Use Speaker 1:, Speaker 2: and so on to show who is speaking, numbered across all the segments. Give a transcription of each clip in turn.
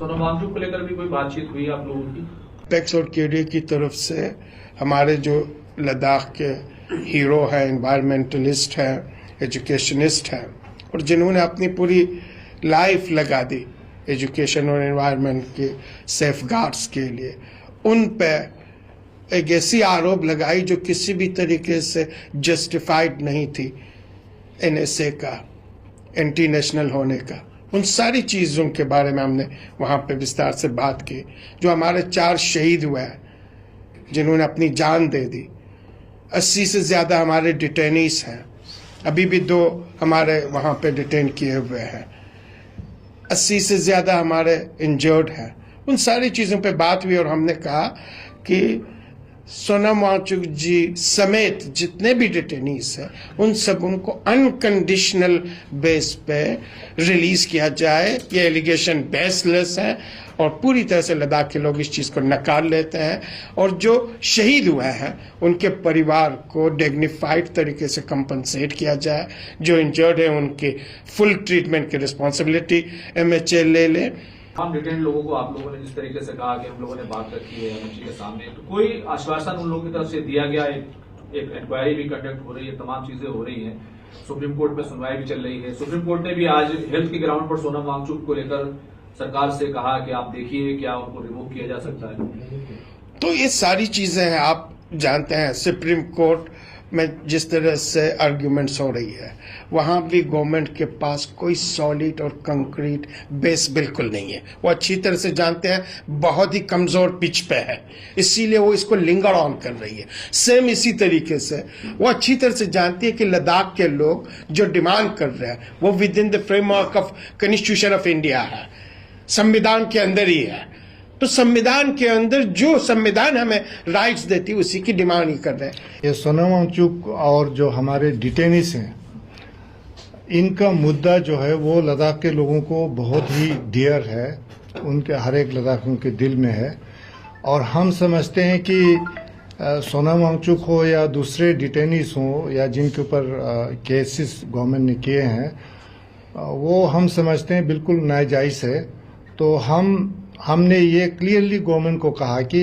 Speaker 1: सोनम वांगचुक को लेकर भी कोई बातचीत हुई आप लोगों की?
Speaker 2: पेक्स और केडी की तरफ से हमारे जो लद्दाख के हीरो हैं, एनवायरमेंटलिस्ट हैं, एजुकेशनिस्ट हैं और जिन्होंने अपनी पूरी लाइफ लगा दी एजुकेशन और एनवायरनमेंट के सेफ गार्ड्स के लिए, उन पे एक ऐसी आरोप लगाई जो किसी भी तरीके से जस्टिफाइड नहीं थी एनएसए का, एंटी नेशनल होने का। उन सारी चीज़ों के बारे में हमने वहाँ पे विस्तार से बात की। जो हमारे 4 शहीद हुए हैं जिन्होंने अपनी जान दे दी, 80 से ज़्यादा हमारे डिटेनीस हैं, अभी भी 2 हमारे वहाँ पे डिटेन किए हुए हैं, 80 से ज़्यादा हमारे इंजर्ड हैं। उन सारी चीज़ों पे बात हुई और हमने कहा कि सोनम वांगचुक जी समेत जितने भी डिटेनीस हैं उन सब उनको अनकंडीशनल बेस पे रिलीज किया जाए। ये एलिगेशन बेसलेस है और पूरी तरह से लद्दाख के लोग इस चीज़ को नकार लेते हैं और जो शहीद हुए हैं उनके परिवार को डिग्निफाइड तरीके से कंपनसेट किया जाए। जो इंजर्ड है उनके फुल ट्रीटमेंट की रिस्पॉन्सिबिलिटी MHA ले ले।
Speaker 1: हम डिटेन लोगों को आप लोगों ने जिस तरीके से कहा कि हम लोगों ने बात रखी है एमएचए के सामने, तो कोई आश्वासन उन लोगों की तरफ से दिया गया? एक इंक्वायरी भी कंडक्ट हो रही है, तमाम चीजें हो रही हैं, सुप्रीम कोर्ट में सुनवाई भी चल रही है। सुप्रीम कोर्ट ने भी आज हेल्थ के ग्राउंड पर सोनम वांगचुक को लेकर सरकार से कहा कि आप देखिए क्या उनको रिमूव किया जा सकता है।
Speaker 2: तो ये सारी चीजें हैं, आप जानते हैं सुप्रीम कोर्ट में जिस तरह से आर्ग्यूमेंट्स हो रही है, वहाँ भी गवर्नमेंट के पास कोई सॉलिड और कंक्रीट बेस बिल्कुल नहीं है। वो अच्छी तरह से जानते हैं, बहुत ही कमजोर पिच पे है, इसीलिए वो इसको लिंगर ऑन कर रही है। सेम इसी तरीके से वो अच्छी तरह से जानती है कि लद्दाख के लोग जो डिमांड कर रहे हैं वो with in the framework of constitution of India है, संविधान के अंदर ही है। तो संविधान के अंदर जो संविधान हमें राइट्स देती है उसी की डिमांड ही कर रहे हैं।
Speaker 3: ये सोनम वांगचुक और जो हमारे डिटेनीस हैं, इनका मुद्दा जो है वो लद्दाख के लोगों को बहुत ही डियर है, उनके हर एक लद्दाखियों के दिल में है। और हम समझते हैं कि सोनम वांगचुक हो या दूसरे डिटेनीस हो या जिनके ऊपर केसेस गवर्नमेंट ने किए हैं, वो हम समझते हैं बिल्कुल नाजायज़ है। तो हमने ये क्लियरली गवर्नमेंट को कहा कि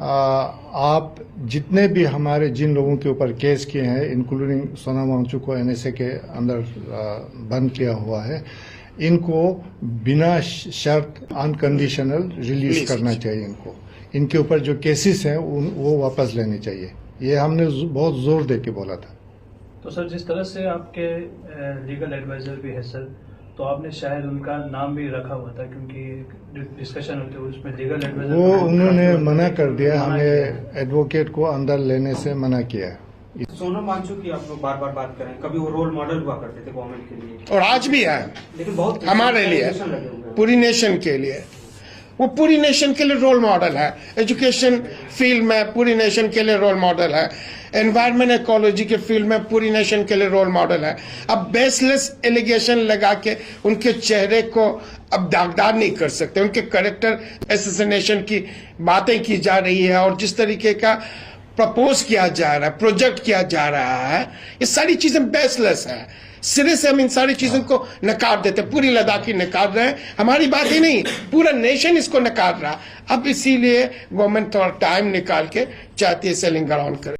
Speaker 3: आप जितने भी हमारे जिन लोगों के ऊपर केस किए हैं, इंक्लूडिंग सोनम वांगचुक को NSA के अंदर बंद किया हुआ है, इनको बिना शर्त अनकंडीशनल रिलीज करना चाहिए। इनके ऊपर जो केसेस हैं वो वापस लेने चाहिए। ये हमने बहुत जोर दे के बोला था।
Speaker 4: तो सर, जिस तरह से आपके लीगल एडवाइजर भी है सर, तो आपने शायद उनका नाम भी रखा हुआ था, क्योंकि डिस्कशन होते हुए उसमें लीगल एडवाइजर
Speaker 3: वो उन्होंने मना कर दिया, हमें एडवोकेट को अंदर लेने से मना किया।
Speaker 5: सोनम वांगचुक की आप लोग बार बार बात करें, कभी वो रोल मॉडल हुआ करते थे गवर्नमेंट के लिए
Speaker 2: और आज भी है,
Speaker 5: लेकिन बहुत
Speaker 2: हमारे लिए, पूरी नेशन के लिए। वो पूरी नेशन के लिए रोल मॉडल है, एजुकेशन फील्ड में पूरी नेशन के लिए रोल मॉडल है, एनवायरमेंट इकोलॉजी के फील्ड में पूरी नेशन के लिए रोल मॉडल है। अब बेसलेस एलिगेशन लगा के उनके चेहरे को अब दागदार नहीं कर सकते। उनके कैरेक्टर एसेसिनेशन की बातें की जा रही है और जिस तरीके का प्रपोज किया जा रहा है, प्रोजेक्ट किया जा रहा है, ये सारी चीजें बेसलेस है। सिरे से हम इन सारी चीजों को नकार देते, पूरी लद्दाखी नकार रहे हैं, हमारी बात ही नहीं, पूरा नेशन इसको नकार रहा। अब इसीलिए गवर्नमेंट थोड़ा टाइम निकाल के चाहती है इसे लिंगर ऑन करे।